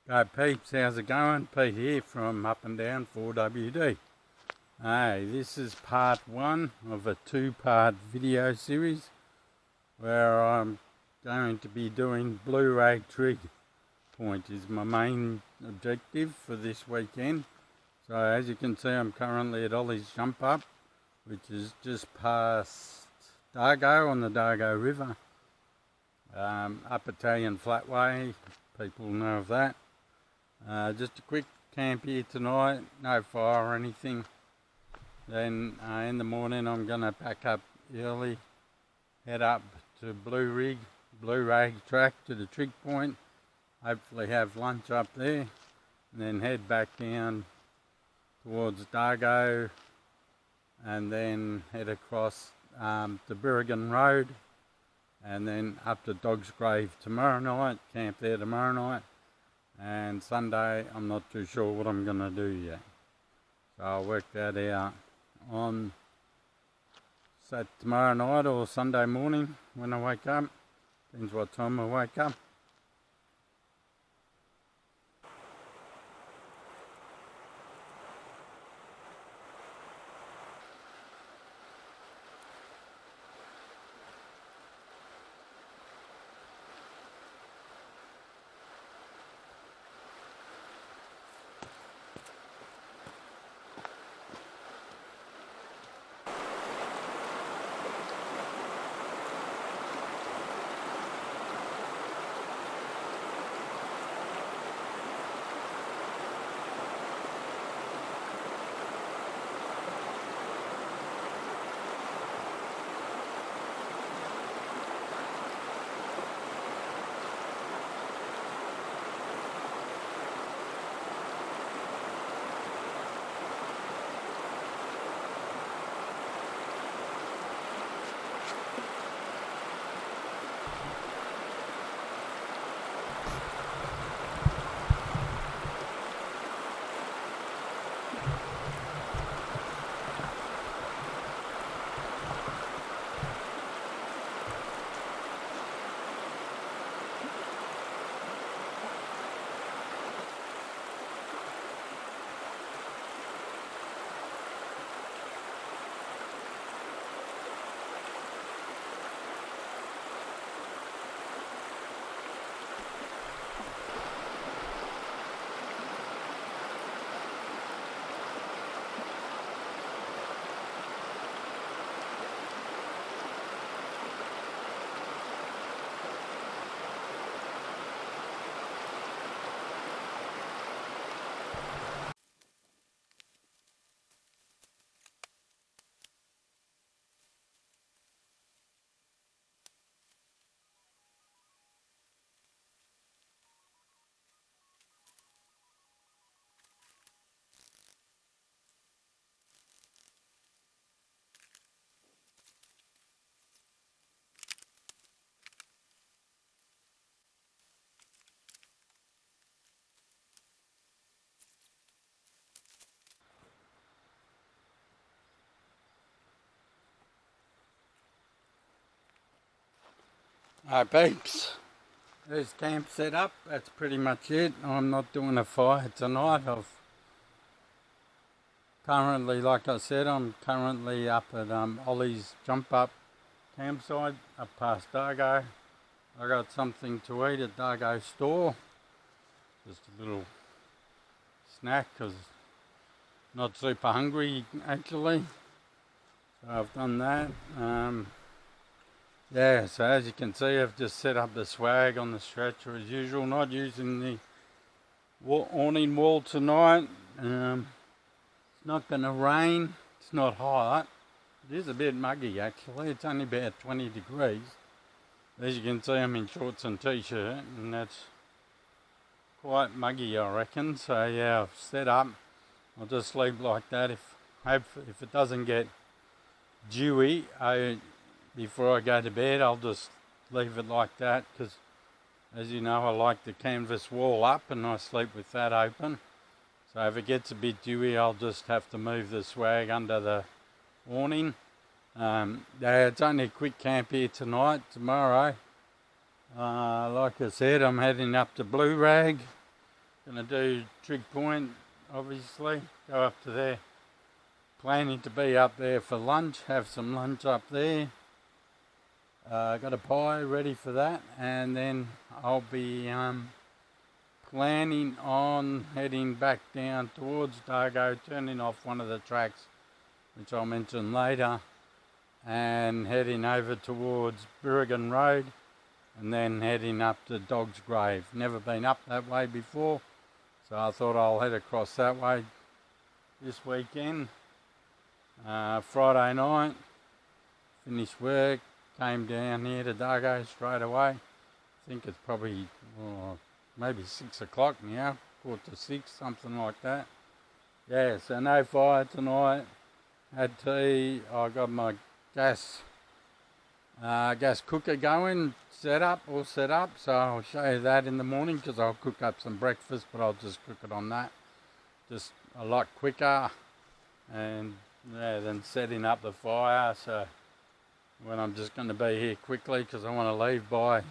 Go peeps, how's it going? Pete here from Up and Down 4WD. Hey, this is part one of a two-part video series where I'm going to be doing Blue Rag Trig Point is my main objective for this weekend. So as you can see, I'm currently at Ollie's Jump Up, which is just past Dargo on the Dargo River. Up Italian Flatway, people know of that. Just a quick camp here tonight, no fire or anything. Then in the morning I'm going to pack up early, head up to Blue Rag Track to the Trig Point, hopefully have lunch up there, and then head back down towards Dargo and then head across to Berrigan Road and then up to Dog's Grave tomorrow night, camp there tomorrow night. And Sunday, I'm not too sure what I'm going to do yet. So I'll work that out on tomorrow night or Sunday morning when I wake up. Depends what time I wake up. Alright peeps, there's camp set up, that's pretty much it. I'm not doing a fire tonight. Like I said, I'm currently up at Ollie's Jump Up campsite, up past Dargo. I got something to eat at Dargo store, just a little snack because not super hungry actually. So I've done that. Yeah, so as you can see, I've just set up the swag on the stretcher as usual, not using the awning wall tonight. It's not going to rain, it's not hot. It is a bit muggy actually, it's only about 20 degrees. As you can see, I'm in shorts and t-shirt and that's quite muggy I reckon. So yeah, I've set up, I'll just sleep like that. If it doesn't get dewy, before I go to bed, I'll just leave it like that because, as you know, I like the canvas wall up and I sleep with that open. So if it gets a bit dewy, I'll just have to move the swag under the awning. Yeah, it's only a quick camp here tonight. Tomorrow, like I said, I'm heading up to Blue Rag Gonna do Trig Point, obviously. Go up to there. Planning to be up there for lunch. Have some lunch up there. Got a pie ready for that, and then I'll be planning on heading back down towards Dargo, turning off one of the tracks, which I'll mention later, and heading over towards Berrigan Road, and then heading up to Dog's Grave. Never been up that way before, so I thought I'll head across that way this weekend. Friday night, finished work, came down here to Dargo straight away. I think it's probably maybe 6 o'clock now, 5:45, something like that. Yeah, so no fire tonight. Had tea. I got my gas cooker going, all set up. So I'll show you that in the morning, because I'll cook up some breakfast, but I'll just cook it on that. Just a lot quicker, and yeah, then setting up the fire. So when I'm just going to be here quickly, because I want to leave by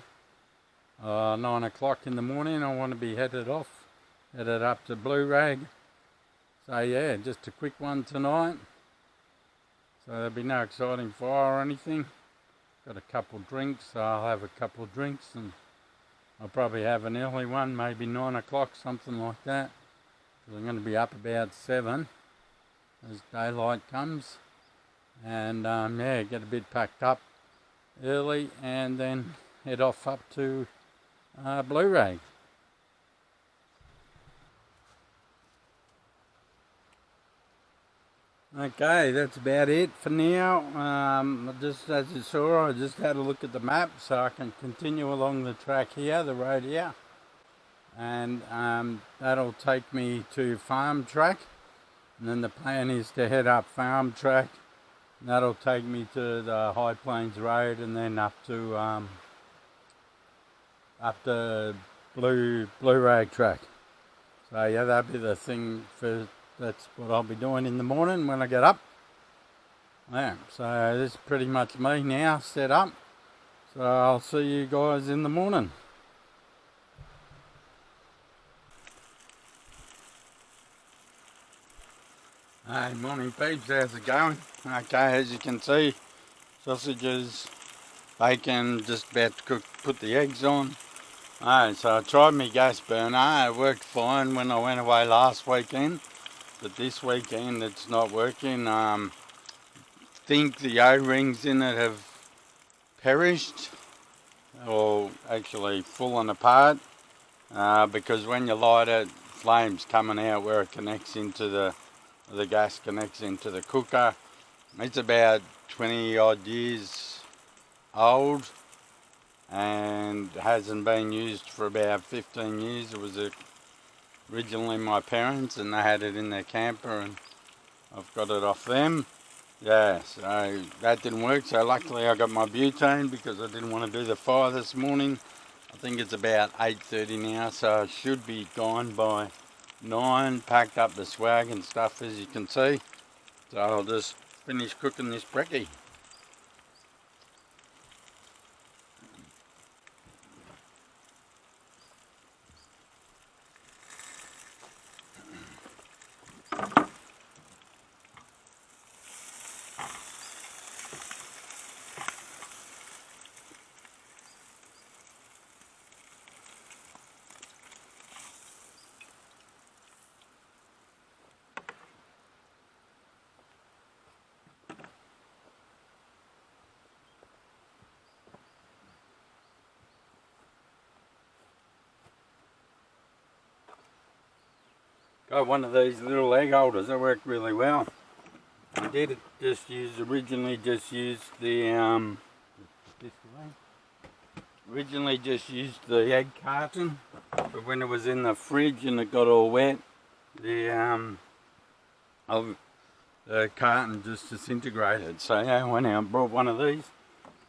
9 o'clock in the morning. I want to be headed up to Blue Rag. So yeah, just a quick one tonight. So there'll be no exciting fire or anything. Got a couple drinks, so I'll have a couple of drinks, and I'll probably have an early one, maybe 9 o'clock, something like that. Because I'm going to be up about 7 as daylight comes. And yeah, get a bit packed up early, and then head off up to Blue Rag. Okay, that's about it for now. Just as you saw, I just had a look at the map, so I can continue along the track here, the road here, and that'll take me to Farm Track, and then the plan is to head up Farm Track. That'll take me to the High Plains Road, and then up to Blue Rag Track. So yeah, that'll be the thing that's what I'll be doing in the morning when I get up. Yeah, so this is pretty much me now set up. So I'll see you guys in the morning. Hey, morning peeps, how's it going? Okay, as you can see, sausages, bacon, just about to put the eggs on. Alright, so I tried my gas burner. It worked fine when I went away last weekend, but this weekend it's not working. Think the O-rings in it have perished, or actually fallen apart, because when you light it, flames coming out where it connects into the gas connects into the cooker. It's about 20 odd years old and hasn't been used for about 15 years. It was originally my parents, and they had it in their camper, and I've got it off them. Yeah, so that didn't work. So luckily I got my butane, because I didn't want to do the fire this morning. I think it's about 8:30 now, so I should be gone by 9, packed up the swag and stuff, as you can see. So I'll just finish cooking this brekkie. Got one of these little egg holders. They work really well. I did originally just use the egg carton, but when it was in the fridge and it got all wet, the carton just disintegrated. So yeah, I went out and brought one of these.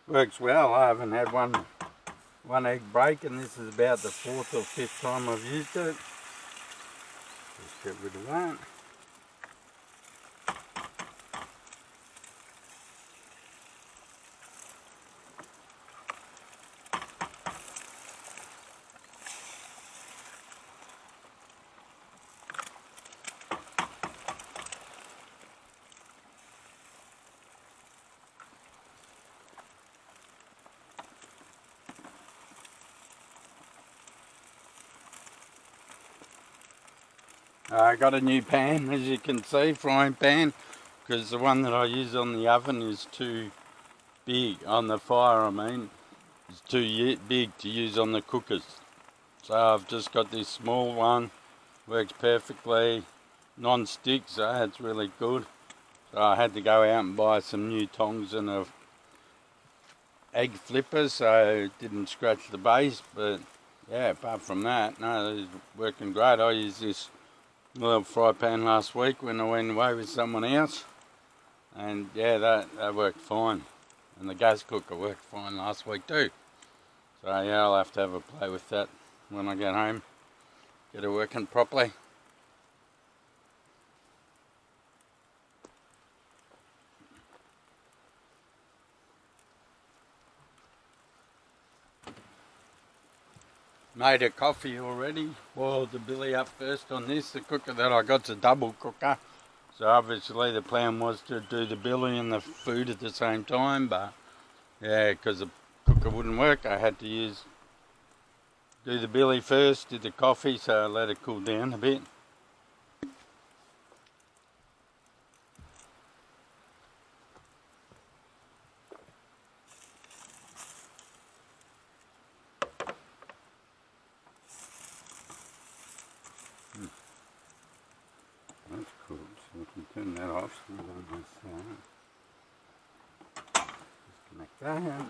Works well. I haven't had one egg break, and this is about the 4th or 5th time I've used it. Just get rid of that. I got a new pan, as you can see, frying pan, because the one that I use on the oven is too big, on the fire I mean, it's too big to use on the cookers. So I've just got this small one, works perfectly, non-stick, so it's really good. So I had to go out and buy some new tongs and a egg flipper, so it didn't scratch the base, but yeah, apart from that, no, it's working great. I used this little fry pan last week when I went away with someone else, and yeah, that worked fine. And the gas cooker worked fine last week too. So yeah, I'll have to have a play with that when I get home, get it working properly. Made a coffee already, boiled the billy up first on this. The cooker that I got's a double cooker, so obviously the plan was to do the billy and the food at the same time, but yeah, because the cooker wouldn't work, I had to do the billy first, did the coffee, so I let it cool down a bit. That's cool, so we can turn that off. So disconnect that.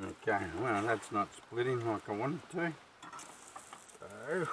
Okay, well that's not splitting like I wanted to. So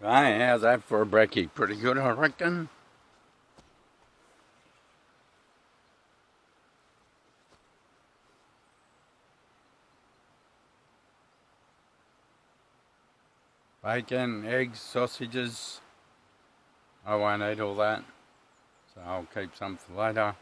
right, how's that for a brekkie? Pretty good, I reckon. Bacon, eggs, sausages. I won't eat all that, so I'll keep some for later.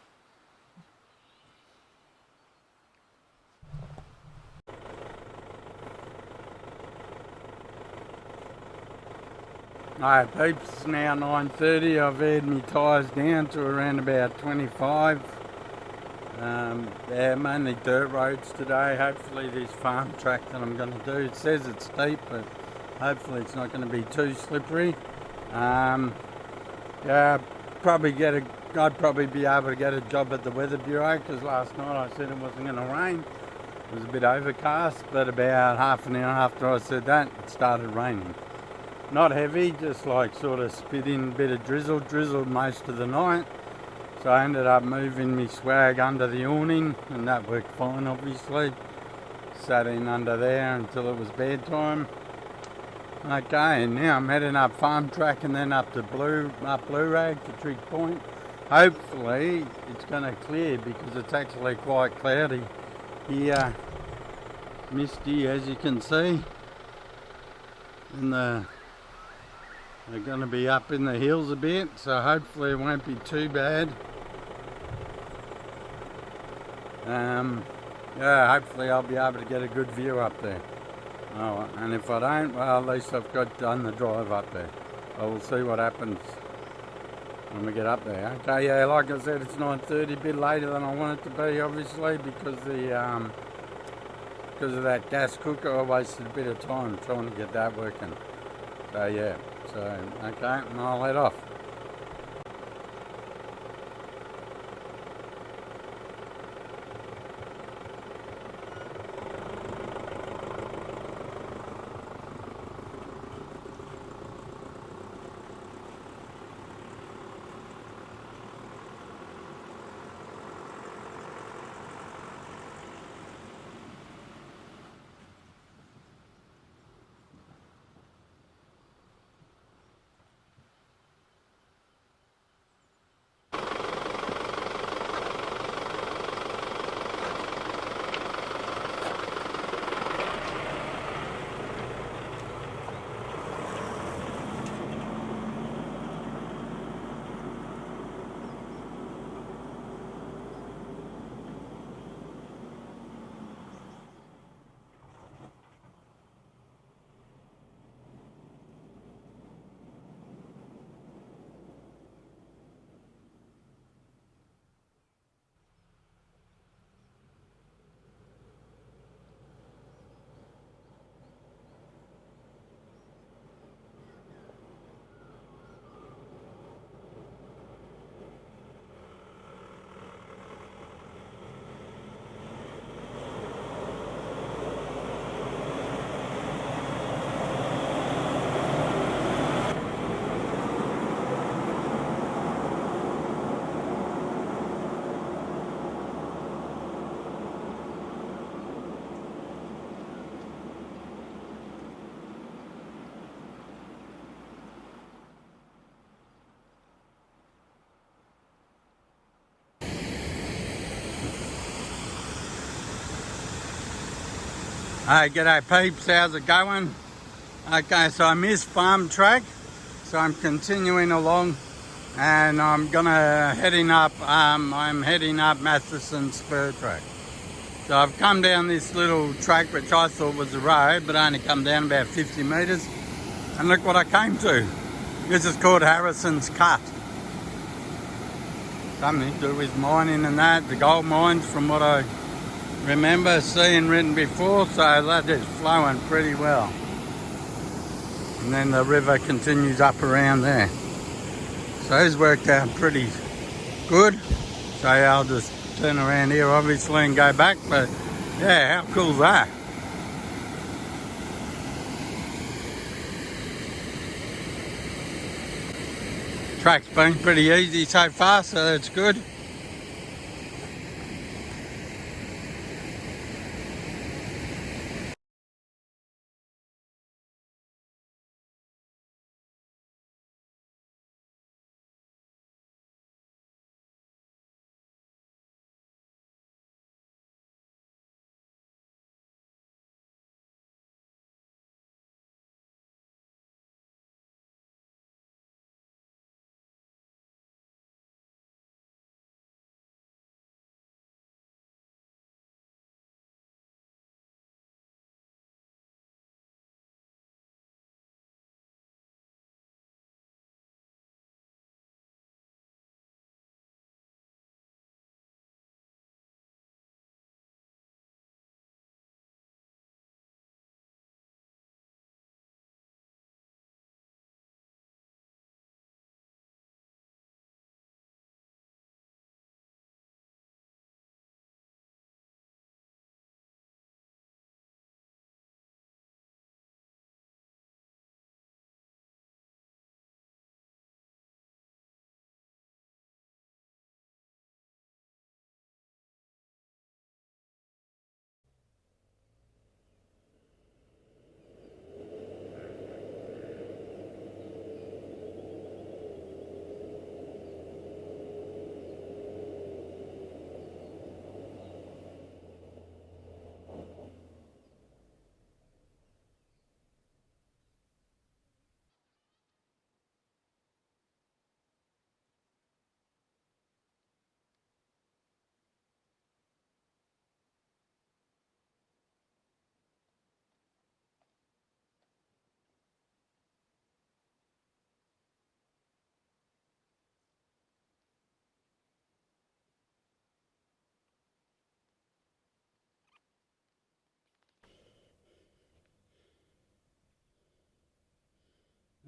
Alright peeps, it's now 9:30. I've aired my tyres down to around about 25. They're mainly dirt roads today. Hopefully this farm track that I'm going to do, it says it's steep, but hopefully it's not going to be too slippery. Yeah, I'd probably be able to get a job at the Weather Bureau, because last night I said it wasn't going to rain. It was a bit overcast, but about half an hour after I said that, it started raining. Not heavy, just like sort of spit in a bit of drizzled most of the night. So I ended up moving my swag under the awning, and that worked fine obviously. Sat in under there until it was bedtime. Okay, now I'm heading up farm track and then up Blue Rag to Trig Point. Hopefully it's going to clear, because it's actually quite cloudy here, misty as you can see, and they're going to be up in the hills a bit, so hopefully it won't be too bad. Yeah, hopefully I'll be able to get a good view up there. Oh, and if I don't, well, at least I've done the drive up there. I will see what happens when we get up there. Okay, yeah, like I said, it's 9:30, a bit later than I want it to be, obviously, because of that gas cooker. I wasted a bit of time trying to get that working. So yeah, okay, and I'll head off. Hey, g'day peeps, how's it going? Okay, so I missed farm track, so I'm continuing along and I'm heading up Matheson's spur track. So I've come down this little track which I thought was a road, but only come down about 50 metres, and look what I came to. This is called Harrison's Cut. Something to do with mining and that, the gold mines from what I remember seeing written before, so that is flowing pretty well. And then the river continues up around there. So it's worked out pretty good. So I'll just turn around here obviously and go back, but yeah, how cool is that? Track's been pretty easy so far, so that's good.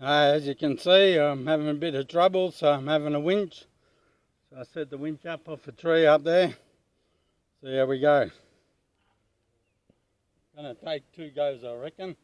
As you can see, I'm having a bit of trouble, so I'm having a winch. So I set the winch up off a tree up there. So here we go. Gonna take 2 goes, I reckon.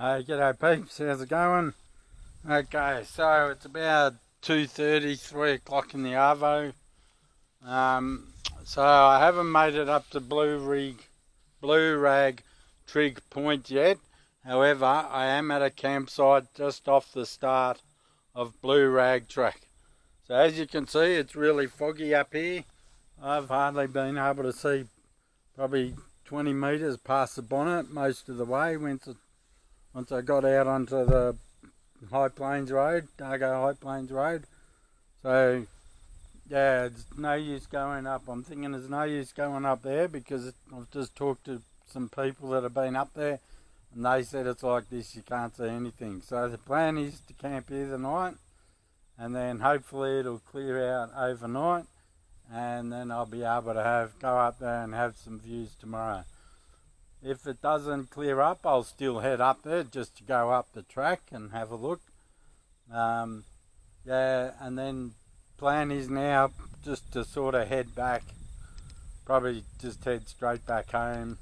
Hey, g'day peeps, how's it going? Okay, so it's about 2:30, 3 o'clock in the arvo. So I haven't made it up to Blue Rag Trig Point yet. However, I am at a campsite just off the start of Blue Rag Track. So as you can see, it's really foggy up here. I've hardly been able to see probably 20 metres past the bonnet most of the way once I got out onto the High Plains Road, Dargo High Plains Road. So yeah, it's no use going up. I'm thinking there's no use going up there because I've just talked to some people that have been up there and they said it's like this, you can't see anything. So the plan is to camp here the night and then hopefully it'll clear out overnight and then I'll be able to go up there and have some views tomorrow. If it doesn't clear up, I'll still head up there just to go up the track and have a look. Yeah, and then plan is now just to sort of head back, probably just head straight back home.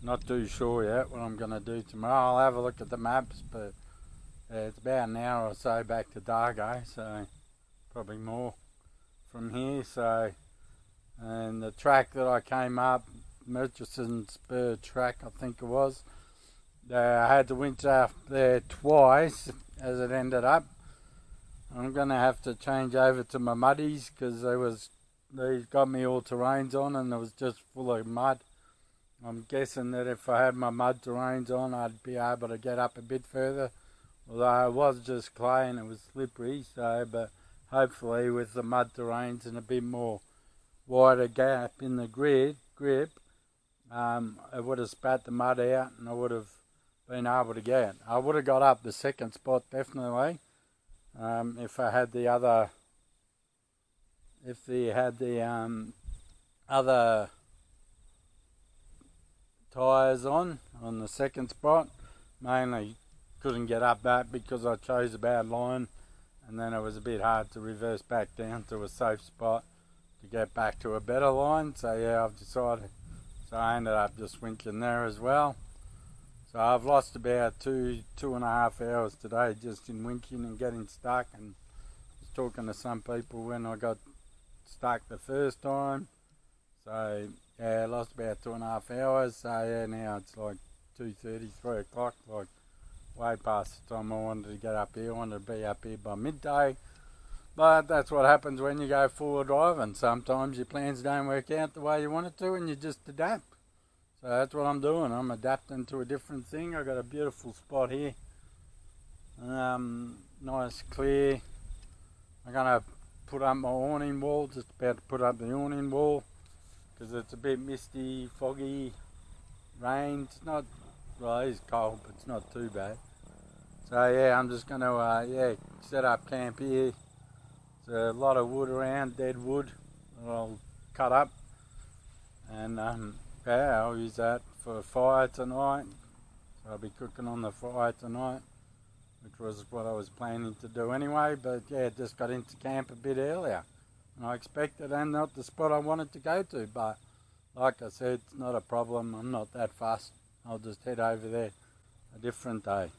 Not too sure yet what I'm going to do tomorrow. I'll have a look at the maps, but it's about an hour or so back to Dargo, so probably more from here. So, and the track that I came up, Murchison Spur track, I think it was. I had to winch up there twice as it ended up. I'm going to have to change over to my muddies because they got me all terrains on and it was just full of mud. I'm guessing that if I had my mud terrains on, I'd be able to get up a bit further. Although it was just clay and it was slippery, but hopefully with the mud terrains and a bit more wider gap in the grip, it would have spat the mud out and I would have been able to get. I would have got up the second spot definitely if I had the other, other tyres on the second spot. Mainly couldn't get up that because I chose a bad line and then it was a bit hard to reverse back down to a safe spot to get back to a better line. So yeah, I've decided. So I ended up just winching there as well. So I've lost about two and a half hours today just in winching and getting stuck, and was talking to some people when I got stuck the first time. So yeah, I lost about 2.5 hours. So yeah, now it's like 2:30, 3 o'clock, like way past the time I wanted to get up here. I wanted to be up here by midday. But that's what happens when you go four-wheel drive, and sometimes your plans don't work out the way you want it to and you just adapt. So that's what I'm doing. I'm adapting to a different thing. I've got a beautiful spot here. Nice clear. I'm going to put up my awning wall, just about to put up the awning wall because it's a bit misty, foggy, rain. It's not, well it is cold, but it's not too bad. So yeah, I'm just going to set up camp here. There's a lot of wood around, dead wood that I'll cut up, and yeah, I'll use that for fire tonight. So I'll be cooking on the fire tonight, which was what I was planning to do anyway, but yeah, just got into camp a bit earlier than I expected and not the spot I wanted to go to, but like I said, it's not a problem. I'm not that fussed. I'll just head over there a different day.